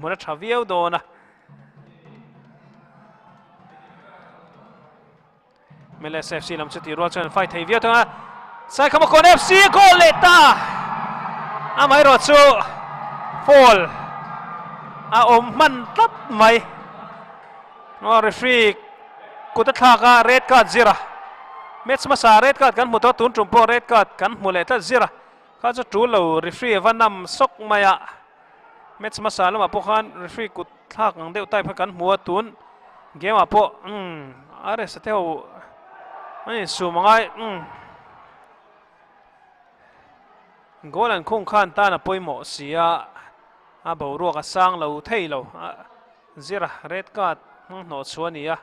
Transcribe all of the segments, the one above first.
muốn trả viêu đồ nè MLS FC làm cho tỷ rồi cho phải thấy viêu thôi à Saikhamakawn FC goal lệ ta à mấy rồi chú fall à man tắt mày nó referee cút thắc à red card zero match mà sa red card kan mu to tun trumpo red card kan mu le ta zero kha cho chú lâu referee van nam sok mày à match mà sa lama po khan referee cút thắc ngang deu tai pha kan mu tun game apo are sa theo ai su mangai goal an khung khan ta na poimo sia a bo ro ka sang lo thei lo zira red card no chuania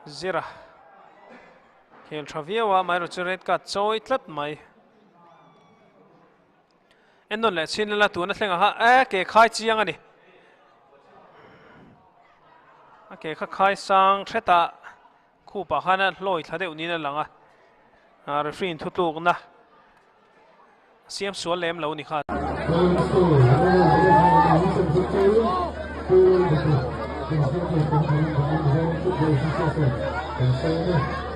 zira khel thaviawa mai ro chu red card choi tlat mai enon le chin la tu na thlenga ha ke khai chiang ani ke kha khai sang theta khu pa khana loi thadeu ni na langa referee thutuk na siam sual lem lo ni kha Thank you.